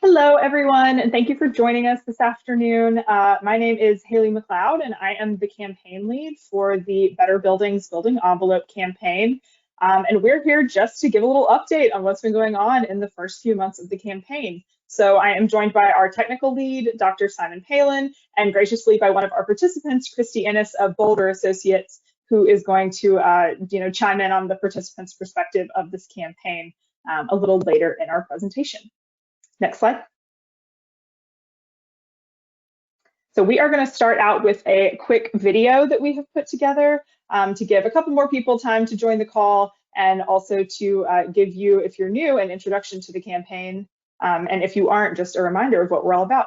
Hello, everyone, and thank you for joining us this afternoon. My name is Hayley McLeod, and I am the campaign lead for the Better Buildings Building Envelope campaign. And we're here just to give a little update on what's been going on in the first few months of the campaign. So I am joined by our technical lead, Dr. Simon Pallin, and graciously by one of our participants, Christy Ennis of Boulder Associates, who is going to chime in on the participants' perspective of this campaign a little later in our presentation. Next slide. So we are going to start out with a quick video that we have put together to give a couple more people time to join the call, and also to give you, if you're new, an introduction to the campaign, and if you aren't, just a reminder of what we're all about.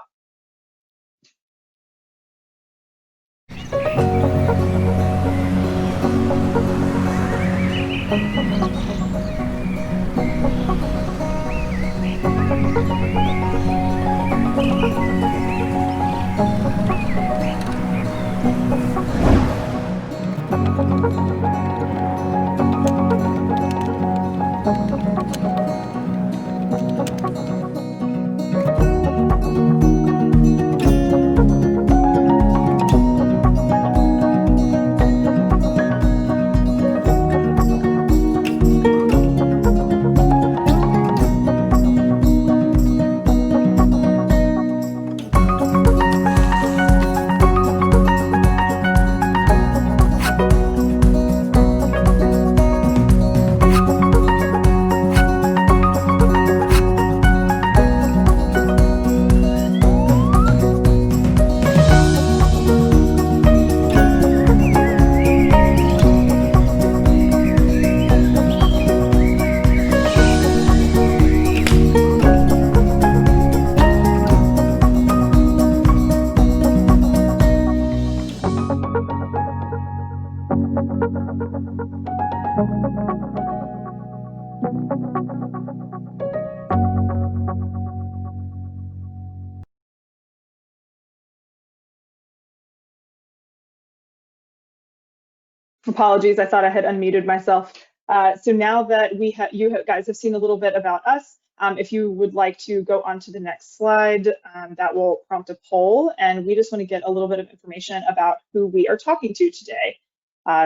Apologies, I thought I had unmuted myself. So now that you guys have seen a little bit about us, if you would like to go on to the next slide, that will prompt a poll, and we just want to get a little bit of information about who we are talking to today.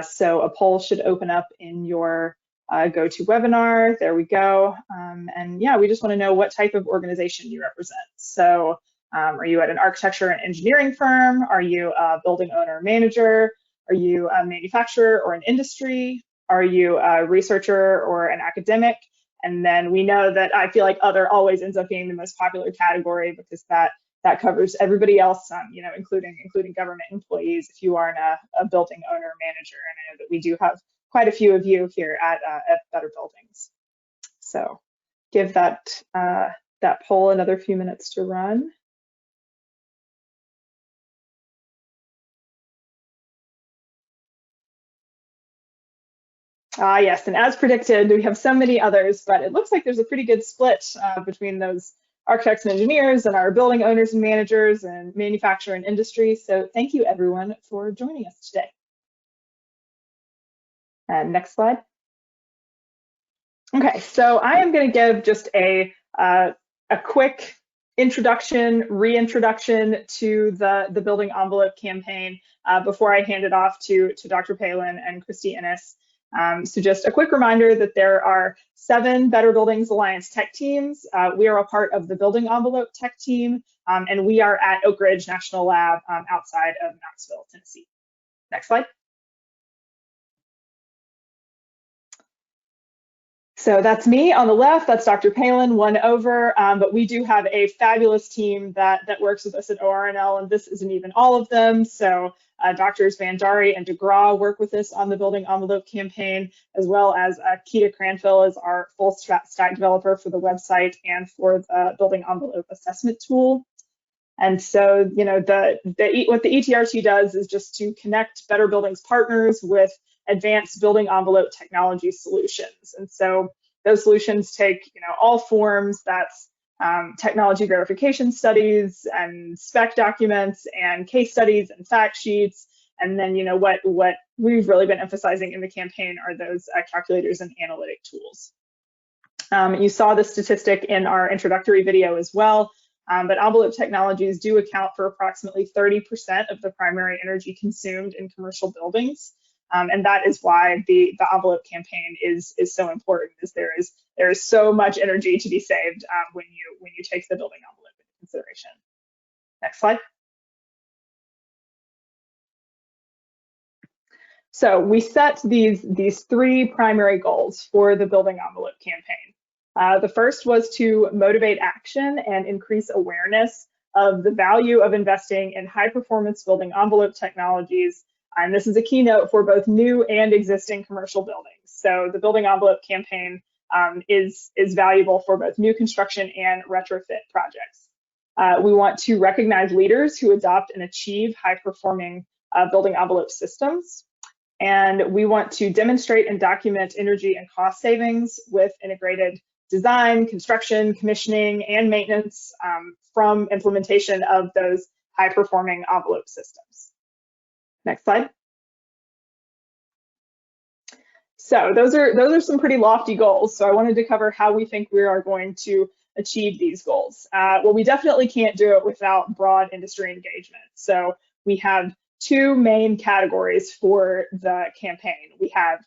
So a poll should open up in your GoToWebinar. There we go. And yeah, we just want to know what type of organization you represent. So are you at an architecture and engineering firm? Are you a building owner manager? Are you a manufacturer or an industry? Are you a researcher or an academic? And then we know that I feel like other always ends up being the most popular category, because that covers everybody else, including government employees, if you aren't a building owner or manager. And I know that we do have quite a few of you here at Better Buildings. So give that poll another few minutes to run. Yes, and as predicted, we have so many others, but it looks like there's a pretty good split between those architects and engineers and our building owners and managers and manufacturer and industry. So thank you, everyone, for joining us today. And next slide. Okay, so I am going to give just a quick reintroduction to the Building Envelope campaign before I hand it off to Dr. Pallin and Christy Ennis. So just a quick reminder that there are 7 Better Buildings Alliance tech teams. We are a part of the Building Envelope tech team, and we are at Oak Ridge National Lab outside of Knoxville, Tennessee. Next slide. So that's me on the left, that's Dr. Pallin, one over, but we do have a fabulous team that works with us at ORNL, and this isn't even all of them. So Drs. Van Dari and DeGraw work with us on the Building Envelope campaign, as well as Keita Cranfill is our full stack developer for the website and for the Building Envelope assessment tool. And so, what the ETRT does is just to connect Better Buildings partners with advanced building envelope technology solutions. And so those solutions take, all forms. That's technology verification studies and spec documents and case studies and fact sheets. And then, what we've really been emphasizing in the campaign are those calculators and analytic tools. You saw the statistic in our introductory video as well, but envelope technologies do account for approximately 30% of the primary energy consumed in commercial buildings. And that is why the envelope campaign is so important, is there is so much energy to be saved when you take the building envelope into consideration. Next slide. So we set these three primary goals for the building envelope campaign. The first was to motivate action and increase awareness of the value of investing in high performance building envelope technologies. And this is a keynote for both new and existing commercial buildings. So the building envelope campaign is valuable for both new construction and retrofit projects. We want to recognize leaders who adopt and achieve high performing building envelope systems. And we want to demonstrate and document energy and cost savings with integrated design, construction, commissioning, and maintenance from implementation of those high-performing envelope systems. Next slide. So those are some pretty lofty goals. So I wanted to cover how we think we are going to achieve these goals. Well, we definitely can't do it without broad industry engagement. So we have two main categories for the campaign. We have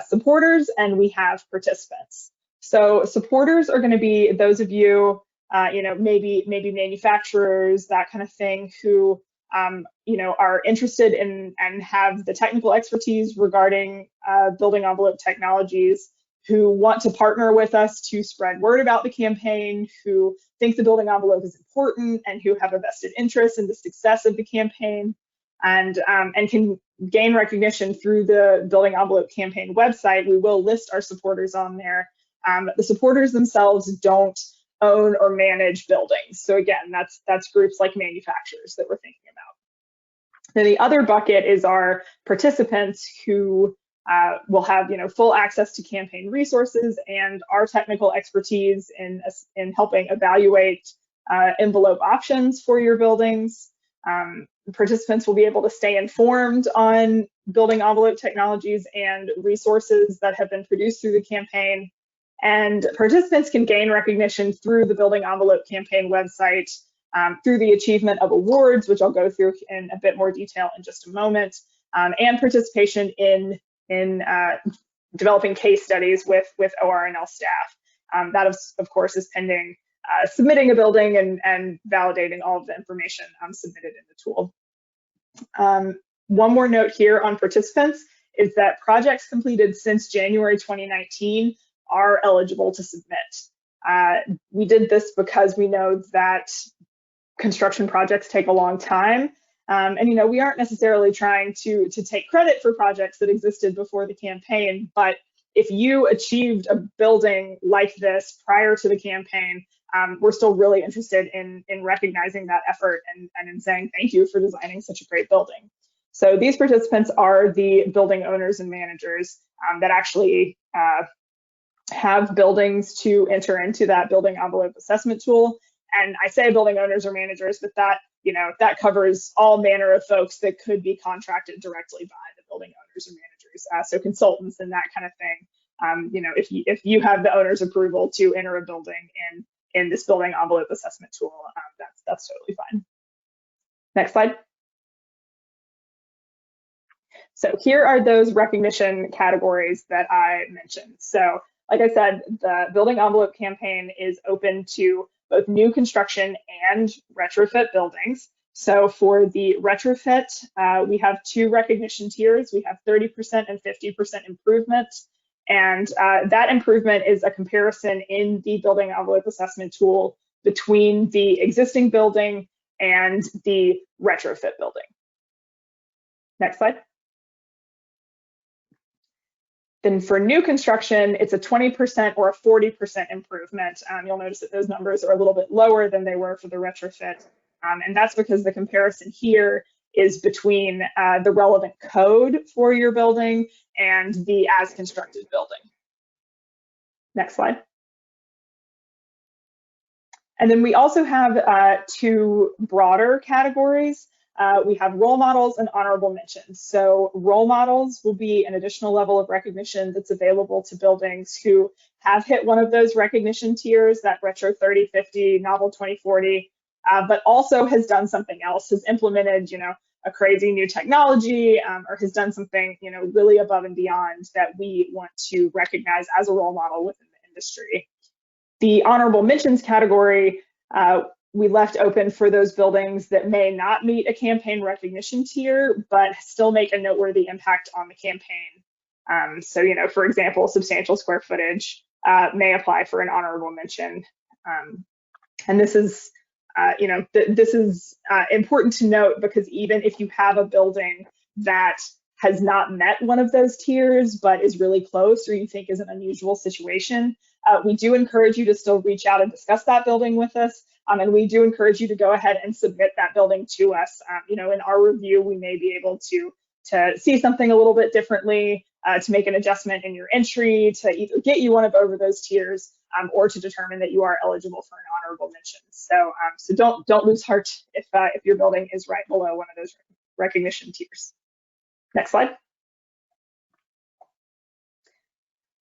supporters and we have participants. So supporters are going to be those of you, maybe manufacturers, that kind of thing, who are interested in and have the technical expertise regarding building envelope technologies, who want to partner with us to spread word about the campaign, who think the building envelope is important and who have a vested interest in the success of the campaign. And can gain recognition through the Building Envelope Campaign website. We will list our supporters on there. The supporters themselves don't own or manage buildings. So again, that's groups like manufacturers that we're thinking about. Then the other bucket is our participants, who will have full access to campaign resources and our technical expertise in helping evaluate envelope options for your buildings. Participants will be able to stay informed on building envelope technologies and resources that have been produced through the campaign. And participants can gain recognition through the Building Envelope Campaign website, through the achievement of awards, which I'll go through in a bit more detail in just a moment, and participation in developing case studies with ORNL staff. That, of course, is pending submitting a building and validating all of the information submitted in the tool. One more note here on participants is that projects completed since January 2019 are eligible to submit. We did this because we know that construction projects take a long time. And we aren't necessarily trying to take credit for projects that existed before the campaign, but if you achieved a building like this prior to the campaign, we're still really interested in recognizing that effort and in saying thank you for designing such a great building. So these participants are the building owners and managers that actually have buildings to enter into that building envelope assessment tool. And I say building owners or managers, but that covers all manner of folks that could be contracted directly by the building owners or managers. So consultants and that kind of thing. If you have the owner's approval to enter a building in this building envelope assessment tool, that's totally fine. Next slide. So here are those recognition categories that I mentioned. So like I said, the building envelope campaign is open to both new construction and retrofit buildings. So for the retrofit, we have two recognition tiers. We have 30% and 50% improvement. And that improvement is a comparison in the building envelope assessment tool between the existing building and the retrofit building. Next slide. Then for new construction, it's a 20% or a 40% improvement. You'll notice that those numbers are a little bit lower than they were for the retrofit. And that's because the comparison here is between the relevant code for your building and the as constructed building. Next slide. And then we also have two broader categories. we have role models and honorable mentions. So role models will be an additional level of recognition that's available to buildings who have hit one of those recognition tiers, that Retro 3050, Novel 2040, but also has done something else, has implemented, a crazy new technology, or has done something, really above and beyond that we want to recognize as a role model within the industry. The honorable mentions category, we left open for those buildings that may not meet a campaign recognition tier, but still make a noteworthy impact on the campaign. So, for example, substantial square footage may apply for an honorable mention. And this is, this is important to note, because even if you have a building that has not met one of those tiers, but is really close, or you think is an unusual situation, we do encourage you to still reach out and discuss that building with us. And we do encourage you to go ahead and submit that building to us. In our review, we may be able to see something a little bit differently, to make an adjustment in your entry, to either get you one of over those tiers, or to determine that you are eligible for an honorable mention. So, don't lose heart if your building is right below one of those recognition tiers. Next slide.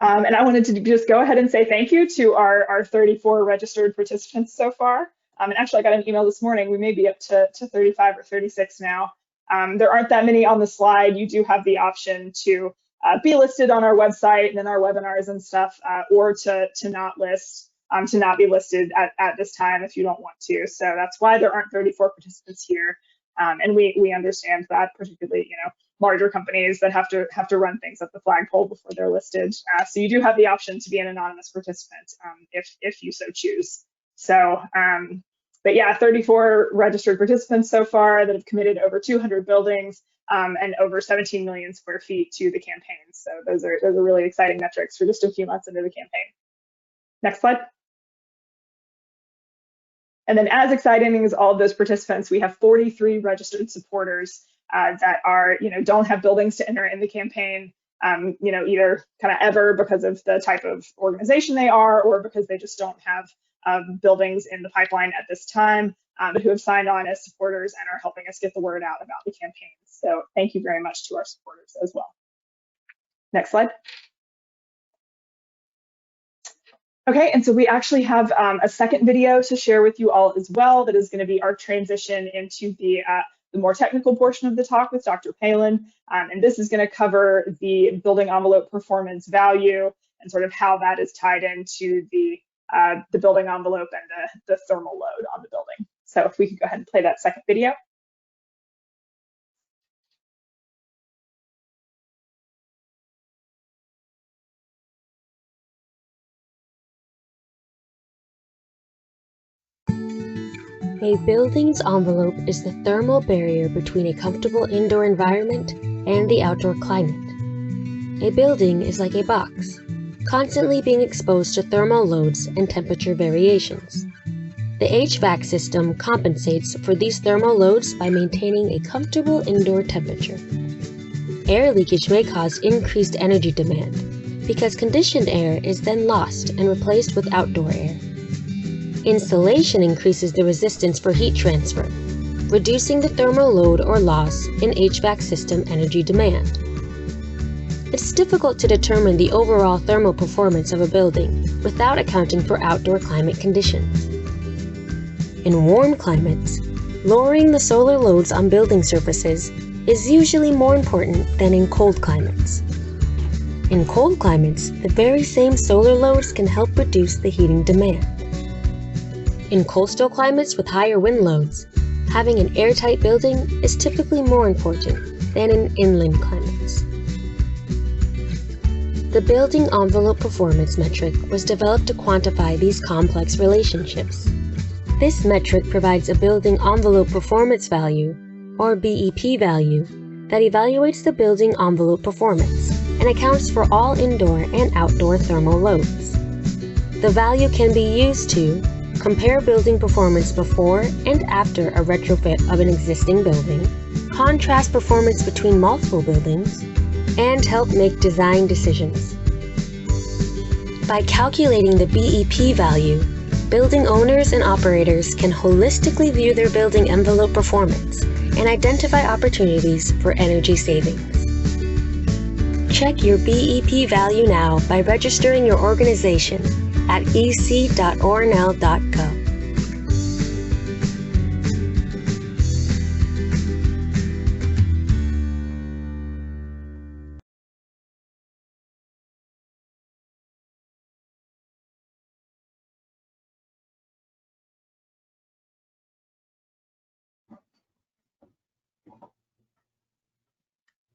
And I wanted to just go ahead and say thank you to our 34 registered participants so far. And actually, I got an email this morning. We may be up to 35 or 36 now. There aren't that many on the slide. You do have the option to be listed on our website and in our webinars and stuff, or to not list, to not be listed at this time if you don't want to. So that's why there aren't 34 participants here. And we understand that, particularly, larger companies that have to run things at the flagpole before they're listed. So you do have the option to be an anonymous participant if you so choose. So, but yeah, 34 registered participants so far that have committed over 200 buildings and over 17 million square feet to the campaign. So those are really exciting metrics for just a few months into the campaign. Next slide. And then, as exciting as all of those participants, we have 43 registered supporters that are, don't have buildings to enter in the campaign, either kind of ever because of the type of organization they are, or because they just don't have buildings in the pipeline at this time, but who have signed on as supporters and are helping us get the word out about the campaign. So thank you very much to our supporters as well. Next slide. Okay, and so we actually have a second video to share with you all as well that is going to be our transition into the more technical portion of the talk with Dr. Pallin. And this is going to cover the building envelope performance value and sort of how that is tied into the building envelope and the thermal load on the building. So if we could go ahead and play that second video. A building's envelope is the thermal barrier between a comfortable indoor environment and the outdoor climate. A building is like a box, constantly being exposed to thermal loads and temperature variations. The HVAC system compensates for these thermal loads by maintaining a comfortable indoor temperature. Air leakage may cause increased energy demand because conditioned air is then lost and replaced with outdoor air. Insulation increases the resistance for heat transfer, reducing the thermal load or loss in HVAC system energy demand. It's difficult to determine the overall thermal performance of a building without accounting for outdoor climate conditions. In warm climates, lowering the solar loads on building surfaces is usually more important than in cold climates. In cold climates, the very same solar loads can help reduce the heating demand. In coastal climates with higher wind loads, having an airtight building is typically more important than in inland climates. The building envelope performance metric was developed to quantify these complex relationships. This metric provides a building envelope performance value, or BEP value, that evaluates the building envelope performance and accounts for all indoor and outdoor thermal loads. The value can be used to compare building performance before and after a retrofit of an existing building, contrast performance between multiple buildings, and help make design decisions. By calculating the BEP value, building owners and operators can holistically view their building envelope performance and identify opportunities for energy savings. Check your BEP value now by registering your organization at ec.ornell.co.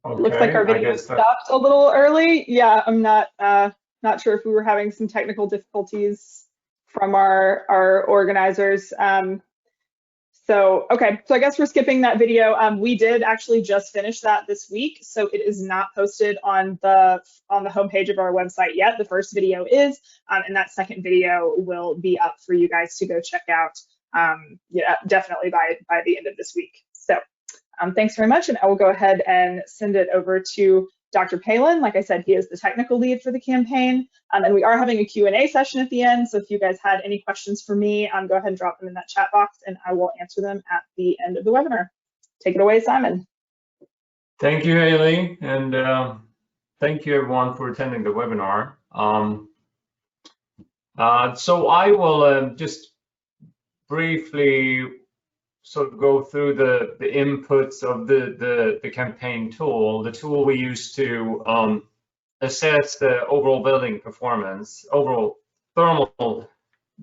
Okay, looks like our video stopped a little early. Yeah, I'm not sure if we were having some technical difficulties from our organizers. Okay, so I guess we're skipping that video. We did actually just finish that this week, so it is not posted on the homepage of our website yet. The first video is, and that second video will be up for you guys to go check out. Yeah, definitely by the end of this week. So. Thanks very much, and I will go ahead and send it over to Dr. Pallin. Like I said, he is the technical lead for the campaign, and we are having a Q&A session at the end, so if you guys had any questions for me, go ahead and drop them in that chat box, and I will answer them at the end of the webinar. Take it away, Simon. Thank you, Hayley, and thank you everyone for attending the webinar. So I will just briefly sort of go through the inputs of the campaign tool, the tool we use to assess the overall building performance, overall thermal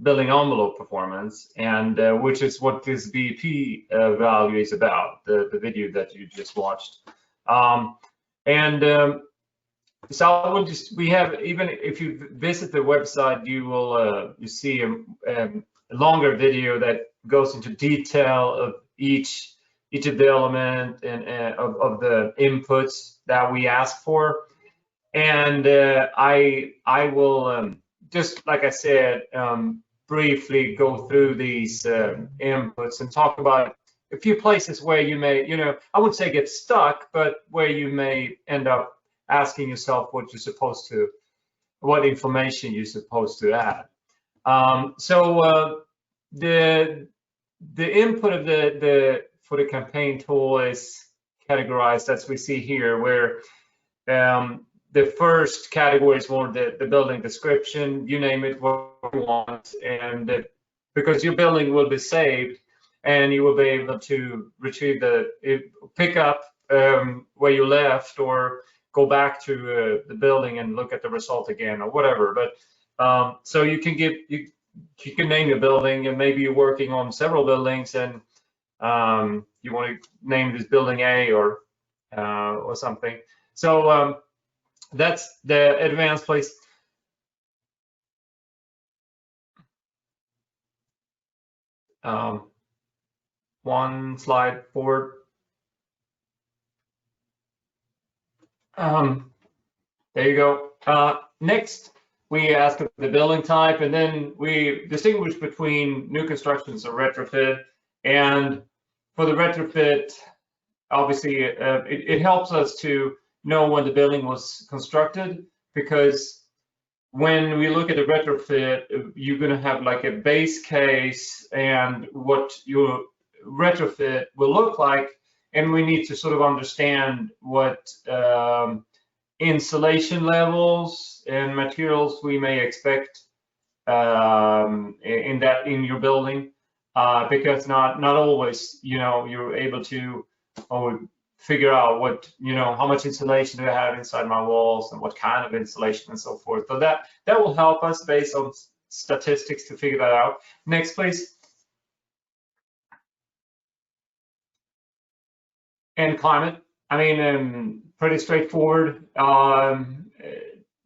building envelope performance, and which is what this BP value is about, the video that you just watched. So I will we have, even if you visit the website, you will you see a longer video that goes into detail of each of the element and of the inputs that we ask for. And I will just, like I said, briefly go through these inputs and talk about a few places where you may, I wouldn't say get stuck, but where you may end up asking yourself what information you're supposed to add. So the input of for the campaign tool is categorized as we see here, where the first category is more the building description, you name it what you want, and because your building will be saved and you will be able to retrieve pick up where you left, or go back to the building and look at the result again, or whatever. But so you can you can name your building, and maybe you're working on several buildings, and you want to name this building A or something. So that's the advanced place. One slide forward. There you go. Next, we ask the building type, and then we distinguish between new constructions or retrofit. And for the retrofit, obviously, it helps us to know when the building was constructed, because when we look at a retrofit, you're going to have like a base case and what your retrofit will look like, and we need to sort of understand what insulation levels and materials we may expect in your building, because not always you're able to figure out what how much insulation do I have inside my walls and what kind of insulation and so forth. So that will help us based on statistics to figure that out. Next, please. And climate. I mean, pretty straightforward.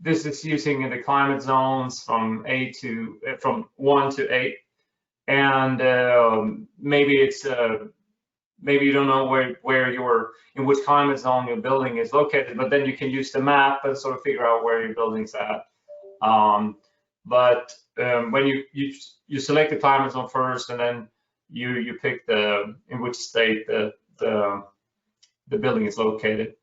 This is using the climate zones from 1 to 8, and maybe it's maybe you don't know in which climate zone your building is located, but then you can use the map and sort of figure out where your building's at. But when you select the climate zone first, and then you pick in which state the building is located.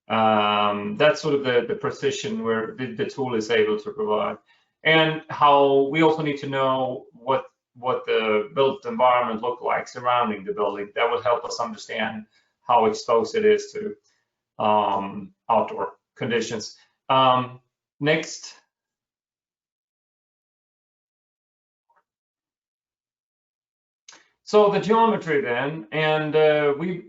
That's sort of the precision where the tool is able to provide. And how we also need to know what the built environment look like surrounding the building. That will help us understand how exposed it is to outdoor conditions. Next. So the geometry then, and we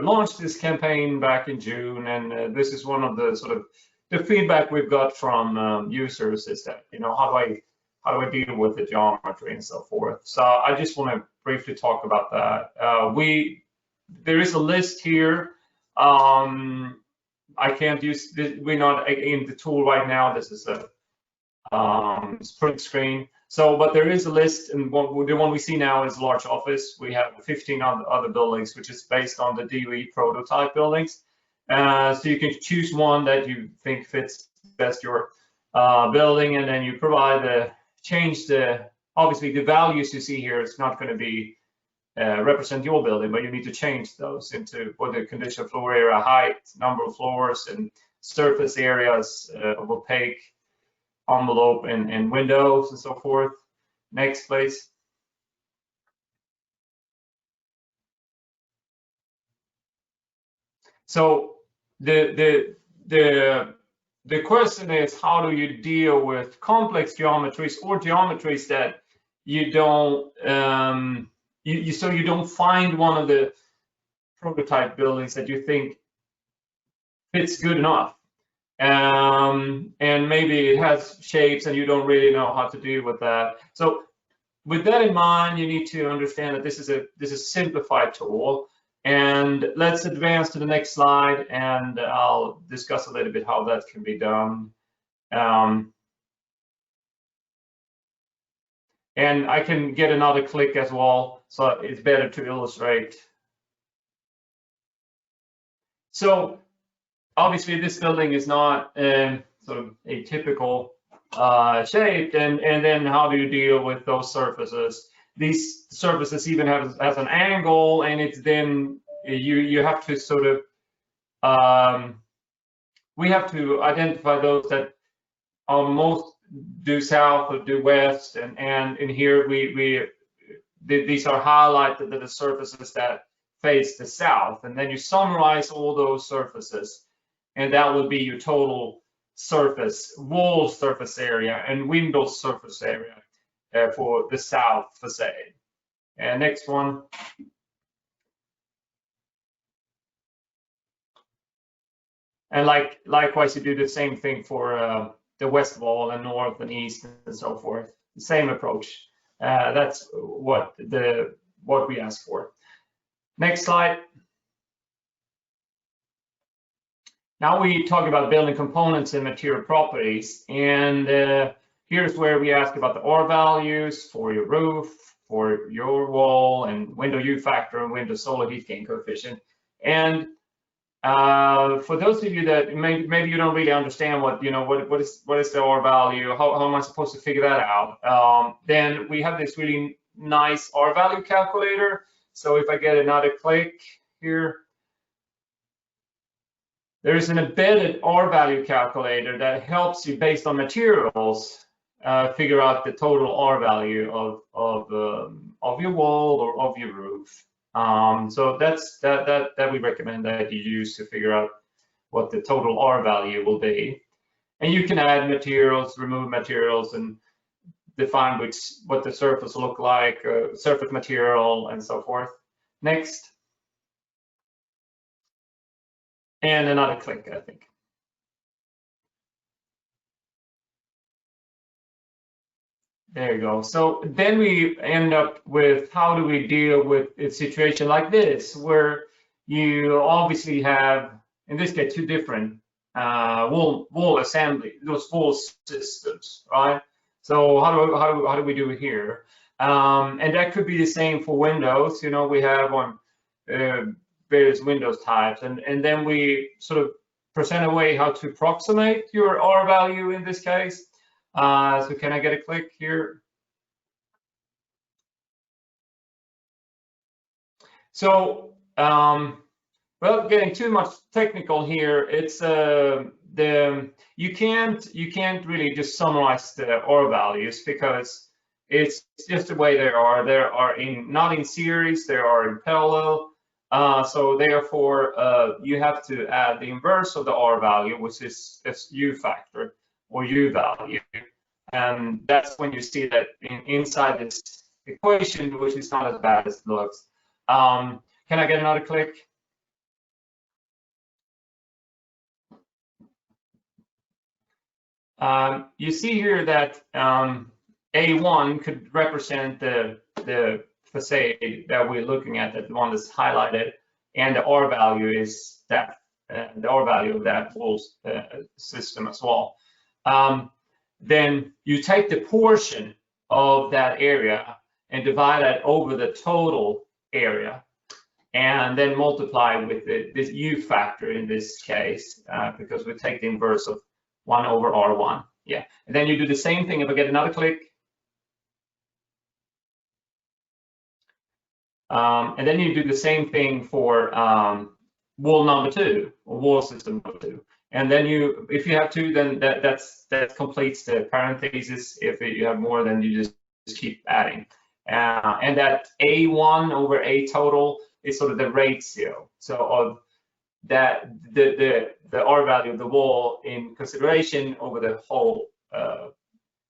launched this campaign back in June, and this is one of the sort of the feedback we've got from users is that, you know, how do I deal with the geometry and so forth. So I just want to briefly talk about that. There is a list here. I can't use this, we're not in the tool right now. This is a print screen. So, but there is a list, and the one we see now is large office. We have 15 other buildings, which is based on the DOE prototype buildings. So you can choose one that you think fits best your building, and then you provide obviously the values you see here is not going to be represent your building, but you need to change those into what the condition, floor area, height, number of floors, and surface areas of opaque, envelope, and windows, and so forth. Next, please. So the question is, how do you deal with complex geometries or geometries that you don't so you don't find one of the prototype buildings that you think fits good enough, and maybe it has shapes and you don't really know how to deal with that. So with that in mind, you need to understand that this is a simplified tool. And let's advance to the next slide, and I'll discuss a little bit how that can be done. And I can get another click as well, so it's better to illustrate. So obviously this building is not sort of a typical shape, and then how do you deal with those surfaces? These surfaces even have an angle, and it's then you have to sort of we have to identify those that are most due south or due west, and in here these are highlighted that the surfaces that face the south, and then you summarize all those surfaces, and that will be your total surface, wall surface area and window surface area for the south facade. And next one. And likewise, you do the same thing for the west wall and north and east and so forth. The same approach. That's what we ask for. Next slide. Now we talk about building components and material properties, and here's where we ask about the R values for your roof, for your wall, and window U factor and window solar heat gain coefficient. And for those of you that maybe you don't really understand what is the R value, how am I supposed to figure that out? Then we have this really nice R value calculator. So if I get another click here, there is an embedded R value calculator that helps you based on materials figure out the total R value of your wall or of your roof. So that's that we recommend that you use to figure out what the total R value will be. And you can add materials, remove materials, and define what the surface will look like, surface material, and so forth. Next. And another click, I think. There you go. So then we end up with how do we deal with a situation like this, where you obviously have, in this case, two different wall assembly, those wall systems, right? So how do we do it here? And that could be the same for windows. You know, we have on various windows types, and then we sort of present a way how to approximate your R value in this case. So can I get a click here? So, well, getting too much technical here, it's you can't really just summarize the R values because it's just the way they are. They are not in series, they are in parallel. So therefore, you have to add the inverse of the R value, which is this U factor or U value. And that's when you see that inside this equation, which is not as bad as it looks. Can I get another click? You see here that A1 could represent the facade that we're looking at, that the one that's highlighted, and the R value is that the R value of that whole system as well. Then you take the portion of that area and divide that over the total area, and then multiply with this U factor in this case, because we take the inverse of 1 over R1. Yeah, and then you do the same thing. If I get another click, and then you do the same thing for wall number 2 or wall system number 2. And then you, if you have 2, then that completes the parentheses. If you have more, then you just keep adding. And that A1 over A total is sort of the ratio. So of that, the R value of the wall in consideration over the whole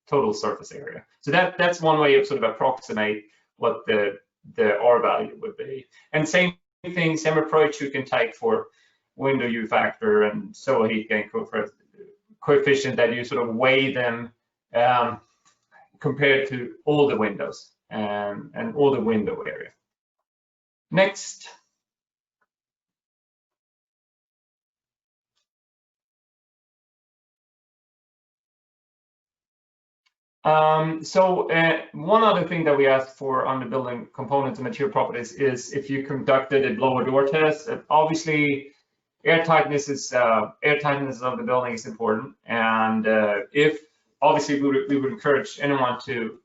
total surface area. So that's one way of sort of approximate what the R value would be. And same thing, same approach you can take for window U factor and solar heat gain coefficient, that you sort of weigh them compared to all the windows and all the window area. Next. One other thing that we asked for on the building components and material properties is if you conducted a blower door test. Obviously, air tightness of the building is important, and if obviously we would encourage anyone to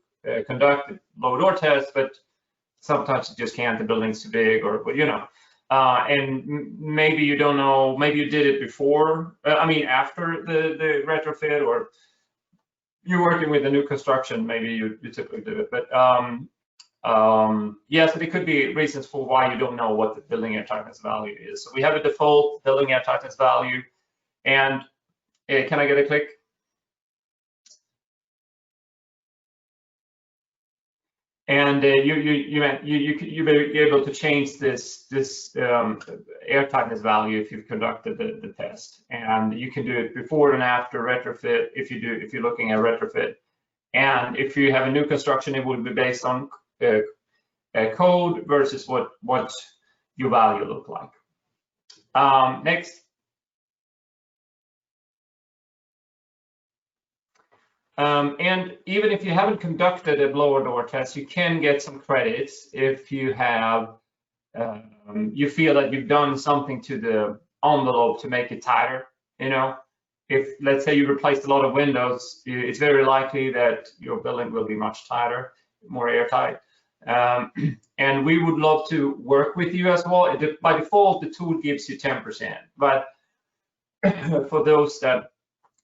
conduct a blower door test, but sometimes you just can't. The building's too big, or you know, and maybe you don't know. Maybe you did it before. After the retrofit, or you're working with a new construction, maybe you typically do it. But yes, there could be reasons for why you don't know what the building air tightness value is. So we have a default building air tightness value, and can I get a click? And you'll be able to change this air tightness value if you've conducted the test, and you can do it before and after retrofit if you're looking at retrofit, and if you have a new construction, it would be based on code versus what your value look like. Next. And even if you haven't conducted a blower door test, you can get some credits if you have, you feel that you've done something to the envelope to make it tighter. You know, if let's say you replaced a lot of windows, it's very likely that your building will be much tighter, more airtight. And we would love to work with you as well. By default, the tool gives you 10%, but for those that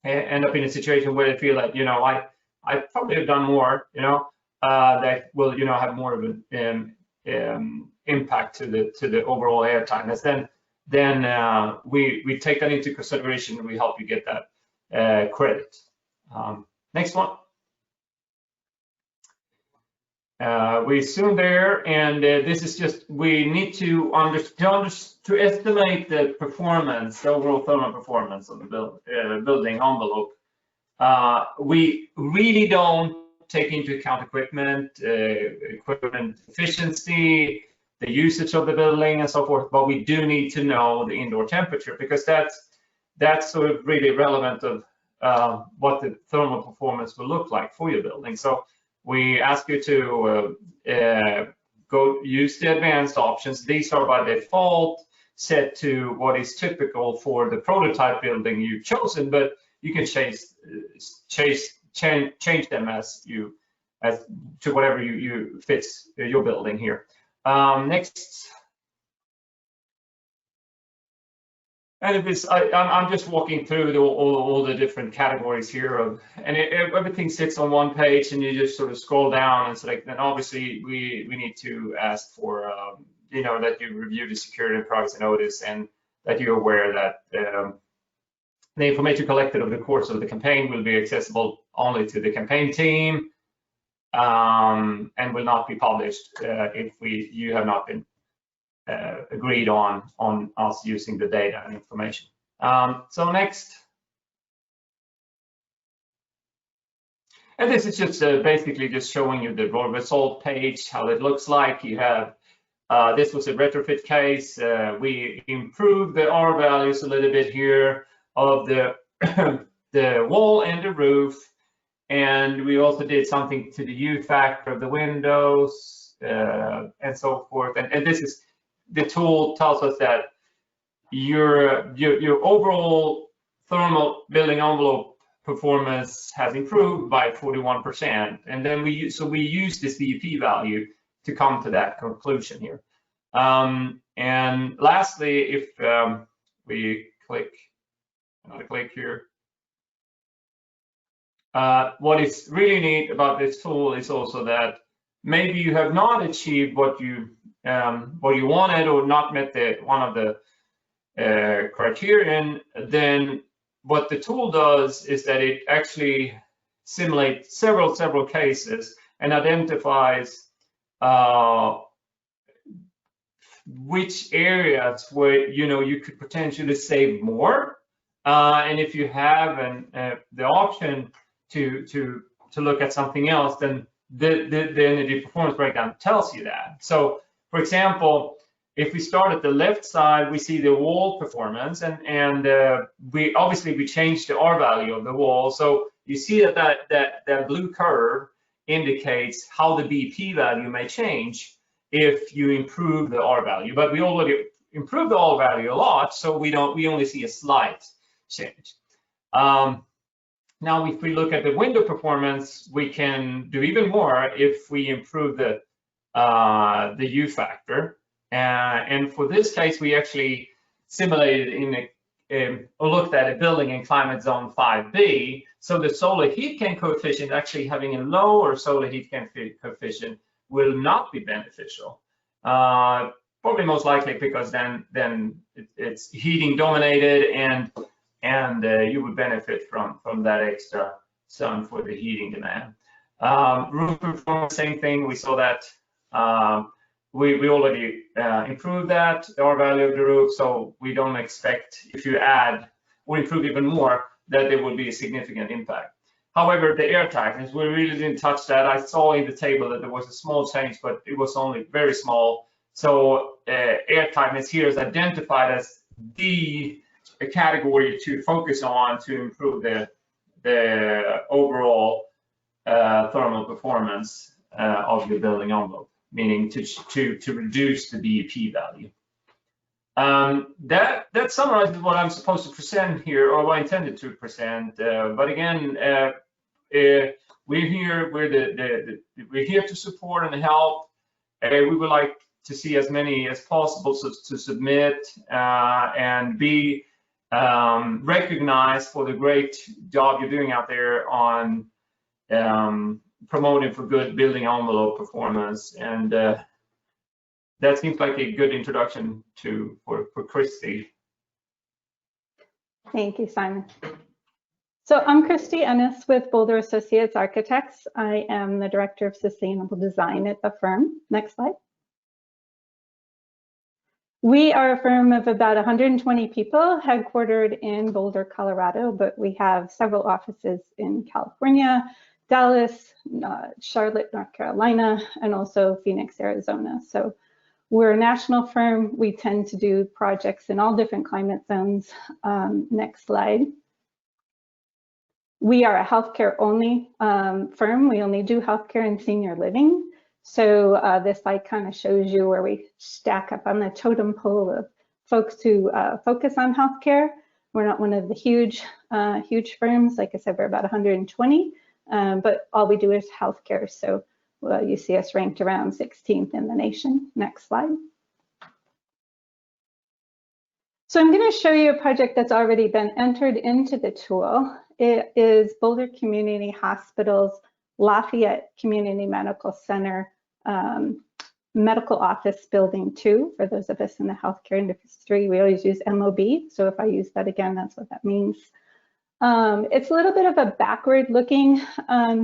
end up in a situation where they feel like, you know, I probably have done more, you know, that will, you know, have more of an impact to the overall air tightness, then we take that into consideration and we help you get that credit. Next one. We assume there, and this is just, we need to estimate the performance, the overall thermal performance of the building envelope. We really don't take into account equipment efficiency, the usage of the building and so forth, but we do need to know the indoor temperature, because that's sort of really relevant of what the thermal performance will look like for your building. So we ask you to go use the advanced options. These are by default set to what is typical for the prototype building you've chosen, but you can change them as to whatever you fits your building here. Next. And if it's, I'm just walking through all the different categories here and everything sits on one page, and you just sort of scroll down and select. Then obviously we need to ask for you know, that you review the security and privacy notice, and that you're aware that the information collected over the course of the campaign will be accessible only to the campaign team, and will not be published if you have not been agreed on us using the data and information. So next. And this is just basically just showing you the raw result page, how it looks like. You have, this was a retrofit case. We improved the R values a little bit here of the, the wall and the roof. And we also did something to the U factor of the windows and so forth. And this is, the tool tells us that your overall thermal building envelope performance has improved by 41%. And then we use this VP value to come to that conclusion here. And lastly, if we click here, what is really neat about this tool is also that maybe you have not achieved what you wanted, or not met one of the criterion. Then what the tool does is that it actually simulates several cases and identifies which areas where you could potentially save more, and if you have the option to look at something else, then the energy performance breakdown tells you that. So, for example, if we start at the left side, we see the wall performance, and we changed the R value of the wall. So you see that blue curve indicates how the BP value may change if you improve the R value. But we already improved the R value a lot, so we only see a slight change. Now, if we look at the window performance, we can do even more if we improve the U factor. And for this case, we actually simulated or looked at a building in climate zone 5B. So the solar heat gain coefficient, actually having a lower solar heat gain coefficient, will not be beneficial. Probably most likely because then it's heating dominated, and you would benefit from that extra sun for the heating demand. Roof performance, same thing. We saw that we already improved that, the R value of the roof, so we don't expect, if you add or improve even more, that there will be a significant impact. However, the air tightness, we really didn't touch that. I saw in the table that there was a small change, but it was only very small. So air tightness here is identified as the category to focus on to improve the overall thermal performance of your building envelope, meaning to reduce the BEP value. That summarizes what I'm supposed to present here, or what I intended to present. But again, we're here. We're here to support and help. We would like to see as many as possible to submit and be recognized for the great job you're doing out there on promoting for good building envelope performance. And that seems like a good introduction for Christy. Thank you, Simon. So I'm Christy Ennis with Boulder Associates Architects. I am the Director of Sustainable Design at the firm. Next slide. We are a firm of about 120 people headquartered in Boulder, Colorado, but we have several offices in California, Dallas, Charlotte, North Carolina, and also Phoenix, Arizona. So we're a national firm. We tend to do projects in all different climate zones. Next slide. We are a healthcare only firm. We only do healthcare and senior living. So this slide kind of shows you where we stack up on the totem pole of folks who focus on healthcare. We're not one of the huge firms. Like I said, we're about 120, but all we do is healthcare. So you see us ranked around 16th in the nation. Next slide. So I'm going to show you a project that's already been entered into the tool. It is Boulder Community Hospital's Lafayette Community Medical Center medical office building too. For those of us in the healthcare industry, we always use MOB. So if I use that again, that's what that means. It's a little bit of a backward looking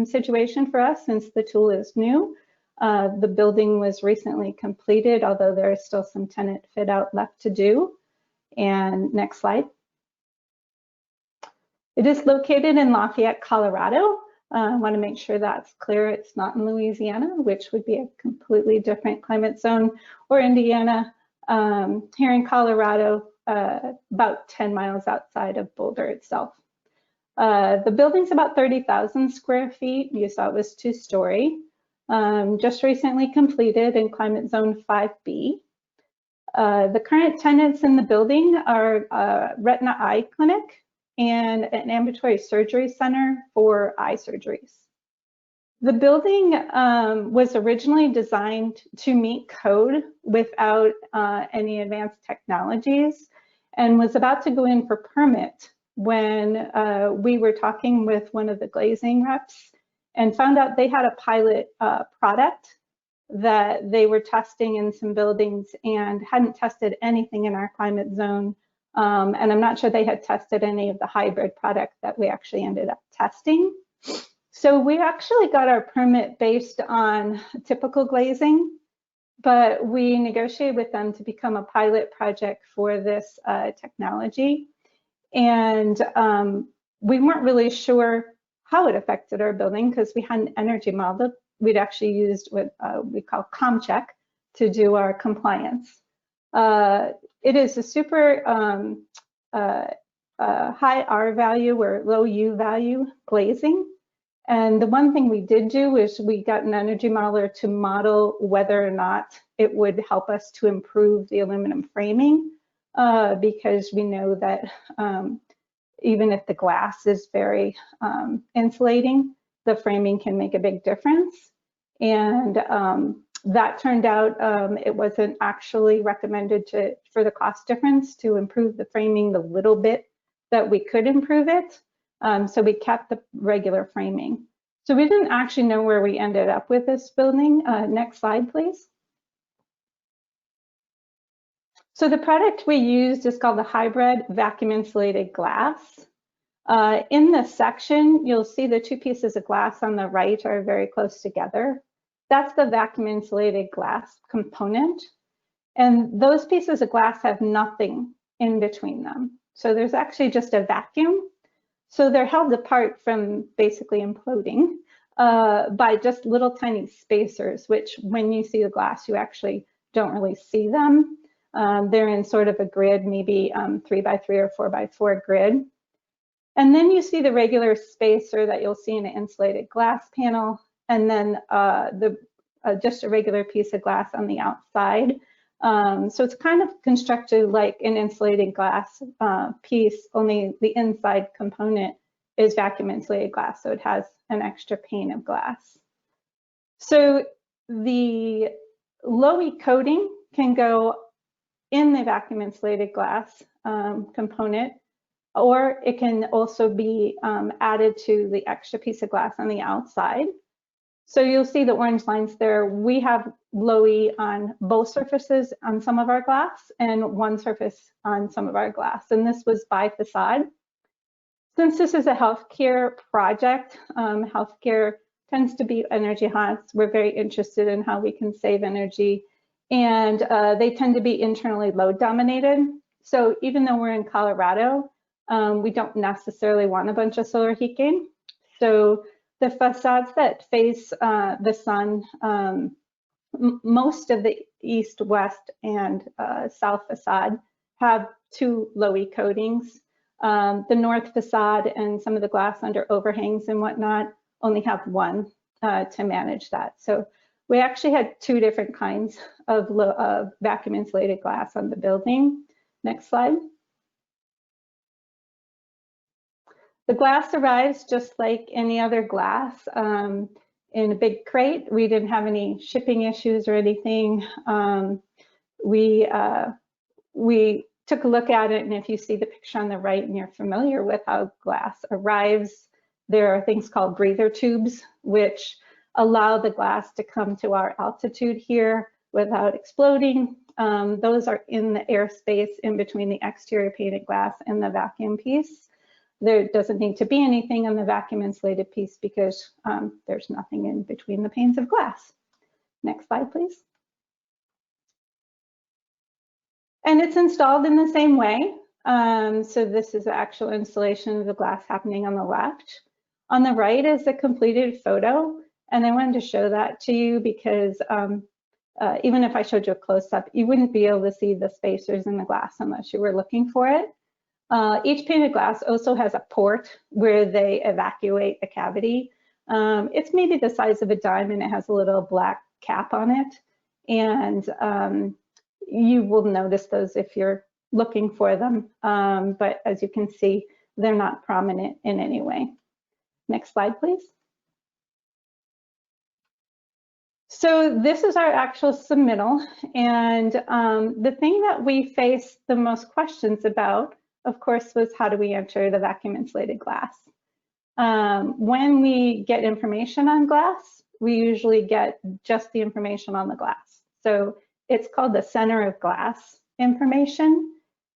situation for us since the tool is new. The building was recently completed, although there is still some tenant fit out left to do. And next slide. It is located in Lafayette, Colorado. I want to make sure that's clear. It's not in Louisiana, which would be a completely different climate zone, or Indiana. Here in Colorado, about 10 miles outside of Boulder itself. The building's about 30,000 square feet. You saw it was 2-story. Just recently completed in climate zone 5B. The current tenants in the building are Retina Eye Clinic and an ambulatory surgery center for eye surgeries. The building was originally designed to meet code without any advanced technologies and was about to go in for permit when we were talking with one of the glazing reps and found out they had a pilot product that they were testing in some buildings and hadn't tested anything in our climate zone. And I'm not sure they had tested any of the hybrid product that we actually ended up testing. So we actually got our permit based on typical glazing, but we negotiated with them to become a pilot project for this technology. And we weren't really sure how it affected our building because we hadn't energy modeled. We'd actually used what we call ComCheck to do our compliance. It is a super high R value or low U value glazing. And the one thing we did do is we got an energy modeler to model whether or not it would help us to improve the aluminum framing, because we know that even if the glass is very insulating, the framing can make a big difference. And that turned out it wasn't actually recommended for the cost difference to improve the framing the little bit that we could improve it. So we kept the regular framing. So we didn't actually know where we ended up with this building. Next slide, please. So the product we used is called the hybrid vacuum insulated glass. In this section, you'll see the two pieces of glass on the right are very close together. That's the vacuum insulated glass component. And those pieces of glass have nothing in between them. So there's actually just a vacuum. So they're held apart from basically imploding by just little tiny spacers, which when you see the glass, you actually don't really see them. They're in sort of a grid, maybe 3x3 or 4x4 grid. And then you see the regular spacer that you'll see in an insulated glass panel, and then just a regular piece of glass on the outside. So it's kind of constructed like an insulated glass piece, only the inside component is vacuum insulated glass, so it has an extra pane of glass. So the low-E coating can go in the vacuum insulated glass component, or it can also be added to the extra piece of glass on the outside. So you'll see the orange lines there. We have low-E on both surfaces on some of our glass and one surface on some of our glass. And this was by facade. Since this is a healthcare project, healthcare tends to be energy hot. We're very interested in how we can save energy. And they tend to be internally load dominated. So even though we're in Colorado, we don't necessarily want a bunch of solar heat gain. So the facades that face the sun, most of the east, west, and south facade have two low-E coatings. The north facade and some of the glass under overhangs and whatnot only have one to manage that. So we actually had two different kinds of vacuum insulated glass on the building. Next slide. The glass arrives just like any other glass in a big crate. We didn't have any shipping issues or anything. We took a look at it, and if you see the picture on the right and you're familiar with how glass arrives, there are things called breather tubes, which allow the glass to come to our altitude here without exploding. Those are in the airspace in between the exterior painted glass and the vacuum piece. There doesn't need to be anything on the vacuum insulated piece because there's nothing in between the panes of glass. Next slide, please. And it's installed in the same way. So this is the actual installation of the glass happening on the left. On the right is the completed photo. And I wanted to show that to you because even if I showed you a close-up, you wouldn't be able to see the spacers in the glass unless you were looking for it. Each painted glass also has a port where they evacuate the cavity. It's maybe the size of a dime and it has a little black cap on it. And you will notice those if you're looking for them. But as you can see, they're not prominent in any way. Next slide, please. So this is our actual submittal. And the thing that we faced the most questions about, of course, was how do we enter the vacuum insulated glass? When we get information on glass, we usually get just the information on the glass. So it's called the center of glass information.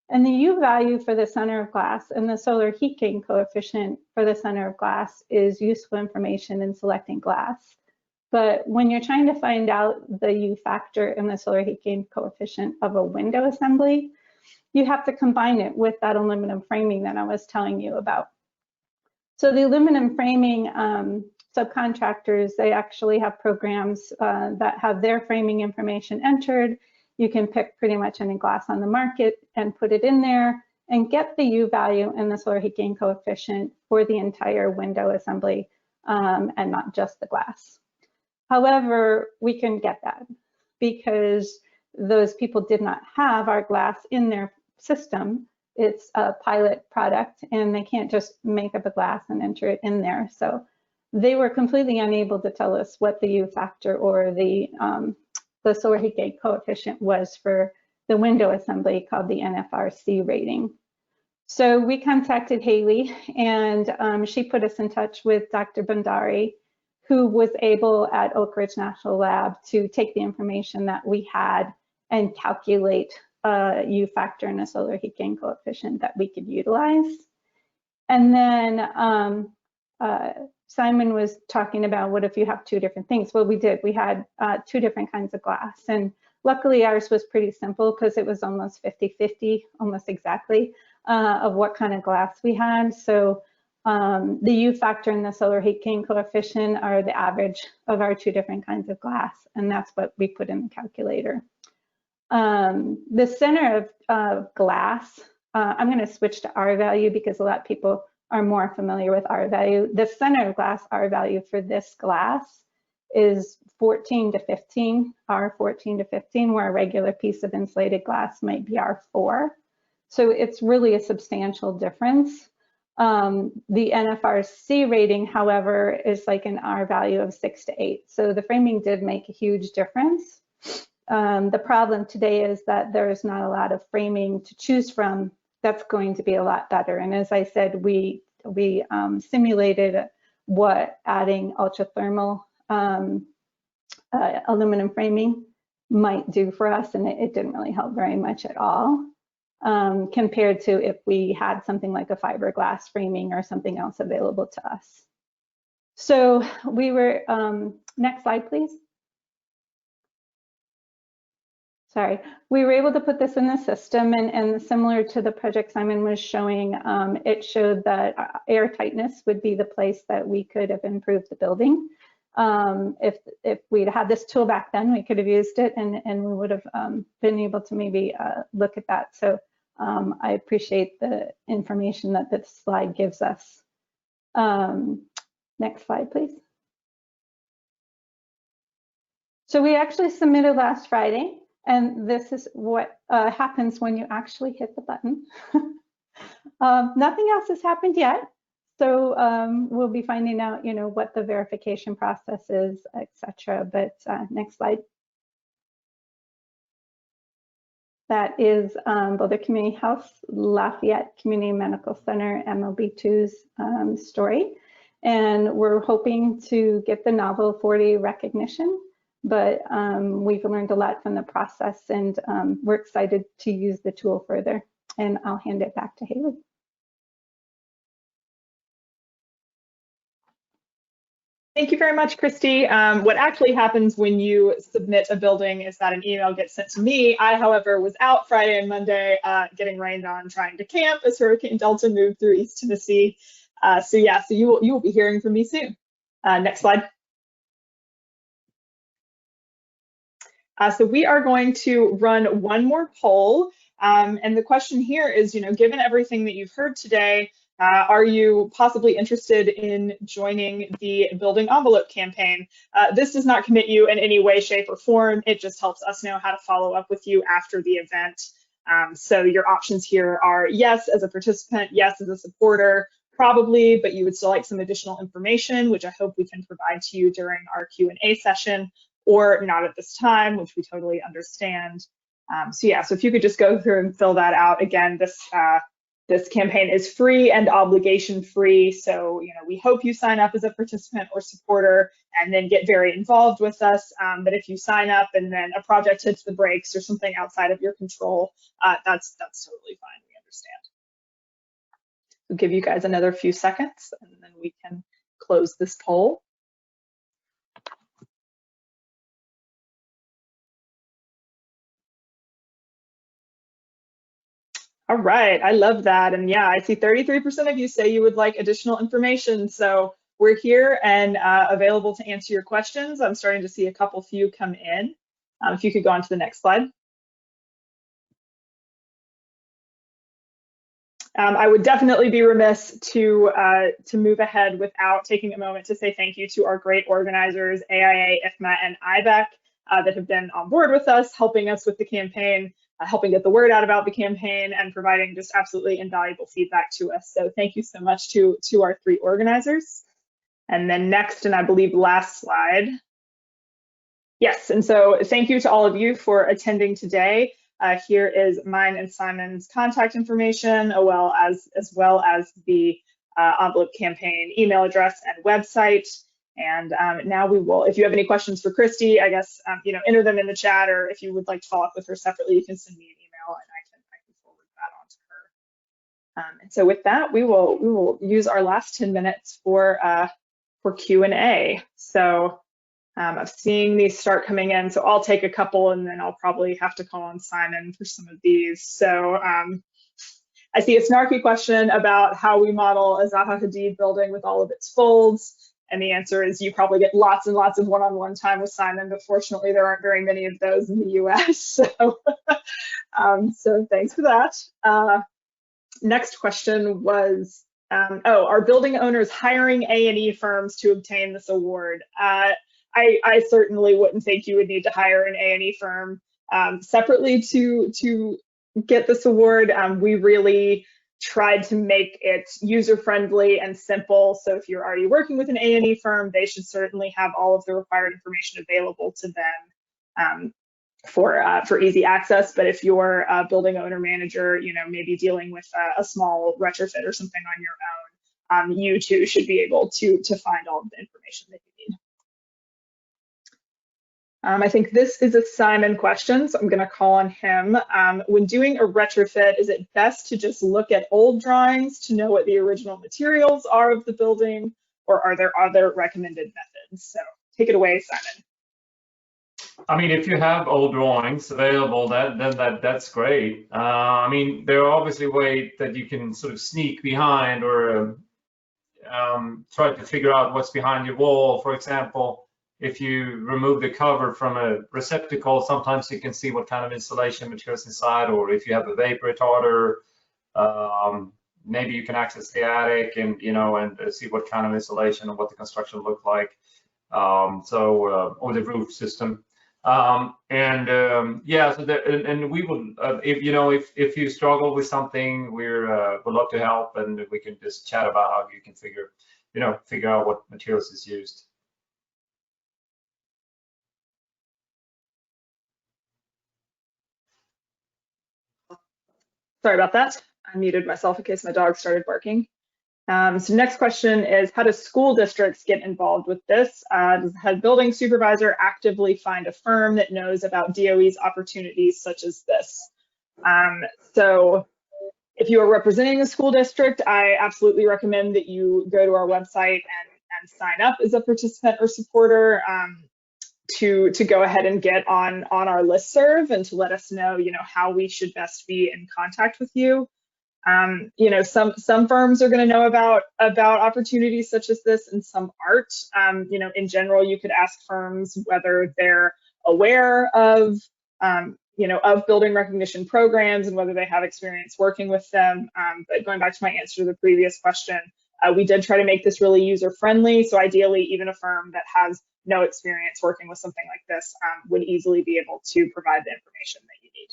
And the U value for the center of glass and the solar heat gain coefficient for the center of glass is useful information in selecting glass. But when you're trying to find out the U factor and the solar heat gain coefficient of a window assembly, you have to combine it with that aluminum framing that I was telling you about. So the aluminum framing subcontractors, they actually have programs that have their framing information entered. You can pick pretty much any glass on the market and put it in there and get the U value and the solar heat gain coefficient for the entire window assembly and not just the glass. However, we couldn't get that because those people did not have our glass in their system. It's a pilot product and they can't just make up a glass and enter it in there. So they were completely unable to tell us what the U factor or the solar heat gain coefficient was for the window assembly called the NFRC rating. So we contacted Hayley and she put us in touch with Dr. Bandari, who was able at Oak Ridge National Lab to take the information that we had and calculate a U factor and a solar heat gain coefficient that we could utilize. And then Simon was talking about what if you have two different things? Well, we did. We had two different kinds of glass. And luckily ours was pretty simple because it was almost 50-50, almost exactly, of what kind of glass we had. So the U factor and the solar heat gain coefficient are the average of our two different kinds of glass. And that's what we put in the calculator. The center of glass, I'm going to switch to R value because a lot of people are more familiar with R value. The center of glass R value for this glass is 14 to 15, R 14 to 15, where a regular piece of insulated glass might be R4. So it's really a substantial difference. The NFRC rating, however, is like an R value of 6 to 8. So the framing did make a huge difference. The problem today is that there is not a lot of framing to choose from that's going to be a lot better. And as I said, we simulated what adding ultra-thermal aluminum framing might do for us, and it didn't really help very much at all compared to if we had something like a fiberglass framing or something else available to us. So we were, next slide, please. Sorry, we were able to put this in the system and similar to the project Simon was showing, it showed that air tightness would be the place that we could have improved the building. If we'd had this tool back then, we could have used it and we would have been able to maybe look at that. So I appreciate the information that this slide gives us. Next slide, please. So we actually submitted last Friday. And this is what happens when you actually hit the button. Nothing else has happened yet. So we'll be finding out, you know, what the verification process is, etc. But next slide. That is Boulder Community Health, Lafayette Community Medical Center, MLB2's story. And we're hoping to get the Novel 40 recognition but we've learned a lot from the process, and we're excited to use the tool further. And I'll hand it back to Hayley. Thank you very much, Christy. What actually happens when you submit a building is that an email gets sent to me. I, however, was out Friday and Monday getting rained on trying to camp as Hurricane Delta moved through East Tennessee. So you will be hearing from me soon. Next slide. So we are going to run one more poll. And the question here is, given everything that you've heard today, are you possibly interested in joining the Building Envelope campaign? This does not commit you in any way, shape, or form. It just helps us know how to follow up with you after the event. So your options here are yes as a participant, yes as a supporter, probably, but you would still like some additional information, which I hope we can provide to you during our Q&A session, or not at this time, which we totally understand. So if you could just go through and fill that out. Again, this campaign is free and obligation free. So, we hope you sign up as a participant or supporter and then get very involved with us. But if you sign up and then a project hits the brakes or something outside of your control, that's totally fine. We understand. We'll give you guys another few seconds and then we can close this poll. All right, I love that. And yeah, I see 33% of you say you would like additional information. So we're here and available to answer your questions. I'm starting to see a couple few come in. If you could go on to the next slide. I would definitely be remiss to move ahead without taking a moment to say thank you to our great organizers, AIA, IFMA, and IBEC, that have been on board with us, helping us with the campaign, helping get the word out about the campaign, and providing just absolutely invaluable feedback to us. So thank you so much to our three organizers. And then next, and I believe last slide. Yes, and so thank you to all of you for attending today. Here is mine and Simon's contact information, as well as the envelope campaign email address and website. And now we will, if you have any questions for Christy, I guess, enter them in the chat, or if you would like to follow up with her separately, you can send me an email and I can forward that on to her. And so with that, we will use our last 10 minutes for Q&A. So I'm seeing these start coming in, so I'll take a couple and then I'll probably have to call on Simon for some of these. So I see a snarky question about how we model a Zaha Hadid building with all of its folds. And the answer is you probably get lots and lots of one-on-one time with Simon, but fortunately there aren't very many of those in the US. So, so thanks for that. Next question was, are building owners hiring A&E firms to obtain this award? I certainly wouldn't think you would need to hire an A&E firm separately to get this award. We really tried to make it user-friendly and simple. So if you're already working with an A&E firm, they should certainly have all of the required information available to them for easy access. But if you're a building owner manager, maybe dealing with a small retrofit or something on your own, you too should be able to find all of the information that you need. I think this is a Simon question, so I'm going to call on him. When doing a retrofit, is it best to just look at old drawings to know what the original materials are of the building, or are there other recommended methods? So take it away, Simon. I mean, if you have old drawings available, that's great. I mean, there are obviously ways that you can sort of sneak behind or try to figure out what's behind your wall. For example, if you remove the cover from a receptacle, sometimes you can see what kind of insulation materials inside, or if you have a vapor retarder, maybe you can access the attic and see what kind of insulation and what the construction looked like. Or the roof system. Yeah, so and we would, if you struggle with something, we'd love to help, and we can just chat about how you can figure out what materials is used. Sorry about that. I muted myself in case my dog started barking. So next question is, how do school districts get involved with this? Does the head building supervisor actively find a firm that knows about DOE's opportunities such as this? So if you are representing a school district, I absolutely recommend that you go to our website and sign up as a participant or supporter to go ahead and get on our listserv and to let us know, how we should best be in contact with you. Some firms are going to know about opportunities such as this, and some aren't. In general, you could ask firms whether they're aware of building recognition programs and whether they have experience working with them. But going back to my answer to the previous question, we did try to make this really user-friendly. So ideally, even a firm that has no experience working with something like this would easily be able to provide the information that you need.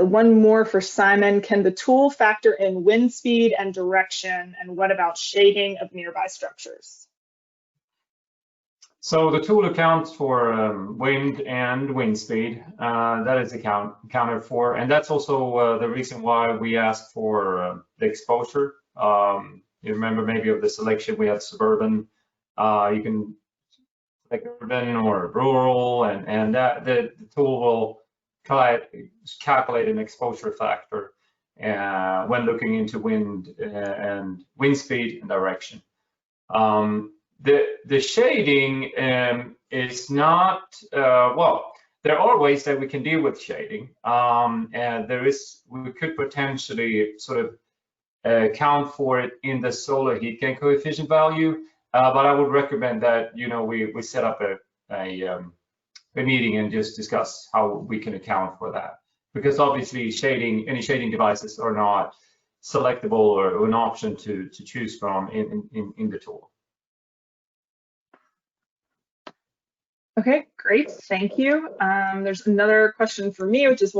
One more for Simon. Can the tool factor in wind speed and direction? And what about shading of nearby structures? So the tool accounts for wind and wind speed. That is accounted for. And that's also the reason why we asked for the exposure. You remember maybe of the selection, we had suburban. You can select urban or rural, and that the tool will calculate an exposure factor when looking into wind and wind speed and direction. The shading is not, well, there are ways that we can deal with shading, and we could potentially sort of account for it in the solar heat gain coefficient value, but I would recommend that we set up a meeting and just discuss how we can account for that, because obviously any shading devices are not selectable or an option to choose from in the tool. Okay, great, thank you. There's another question for me, which is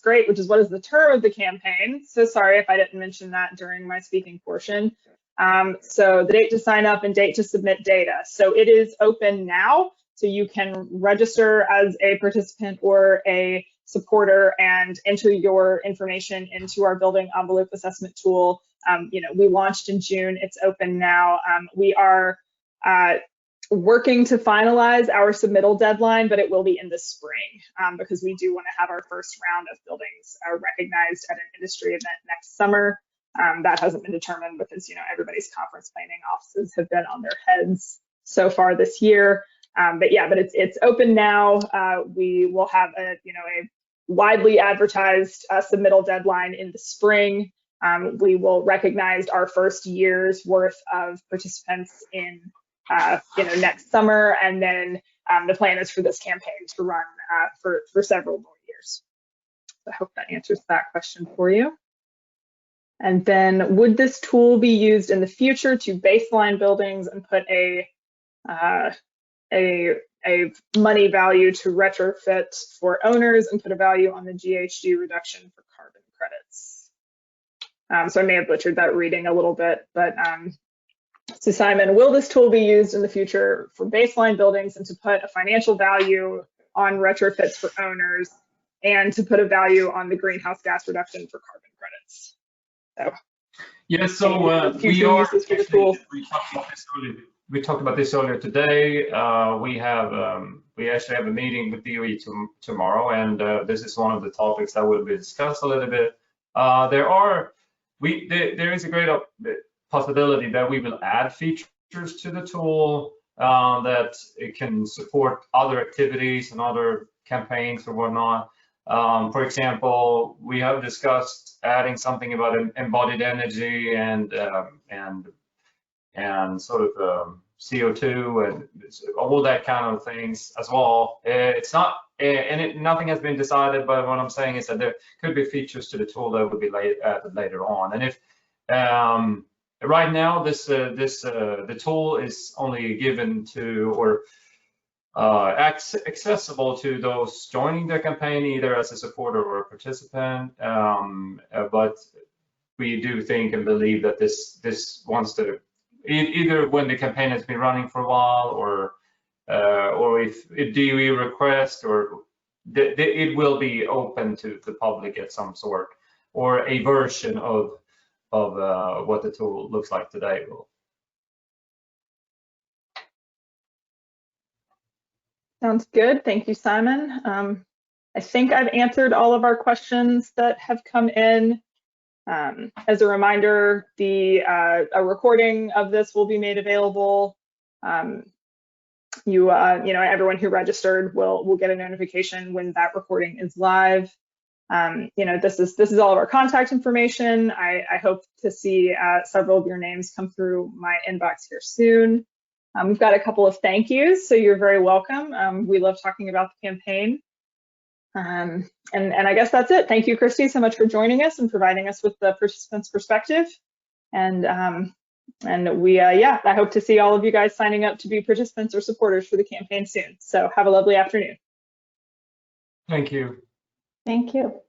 great, which is what is the term of the campaign? So sorry if I didn't mention that during my speaking portion. So the date to sign up and date to submit data. So it is open now, so you can register as a participant or a supporter and enter your information into our building envelope assessment tool. We launched in June, it's open now. We are working to finalize our submittal deadline, but it will be in the spring because we do want to have our first round of buildings recognized at an industry event next summer. That hasn't been determined because everybody's conference planning offices have been on their heads so far this year. But it's open now. We will have a widely advertised submittal deadline in the spring. We will recognize our first year's worth of participants in next summer, and then the plan is for this campaign to run for several more years. So I hope that answers that question for you. And then, would this tool be used in the future to baseline buildings and put a money value to retrofit for owners and put a value on the GHG reduction for carbon credits? So I may have butchered that reading a little bit, but so Simon, will this tool be used in the future for baseline buildings and to put a financial value on retrofits for owners and to put a value on the greenhouse gas reduction for carbon credits? So yeah, so we talked about this earlier today. We actually have a meeting with DOE tomorrow, and this is one of the topics that will be discussed a little bit. There is a great possibility that we will add features to the tool that it can support other activities and other campaigns or whatnot. For example, we have discussed adding something about embodied energy and sort of CO2 and all that kind of things as well. It's not, nothing has been decided, but what I'm saying is that there could be features to the tool that will be added later on. And if right now the tool is only given to or accessible to those joining the campaign, either as a supporter or a participant. But we do think and believe that this wants to, either when the campaign has been running for a while, or if DOE requests, or it will be open to the public at some sort. or a version of what the tool looks like today. Sounds good. Thank you, Simon. I think I've answered all of our questions that have come in. As a reminder, a recording of this will be made available. You know, everyone who registered will get a notification when that recording is live. You know, this is all of our contact information. I hope to see several of your names come through my inbox here soon. We've got a couple of thank yous, so you're very welcome. We love talking about the campaign. And I guess that's it. Thank you, Christy, so much for joining us and providing us with the participants' perspective. And we, yeah, I hope to see all of you guys signing up to be participants or supporters for the campaign soon. So have a lovely afternoon. Thank you. Thank you.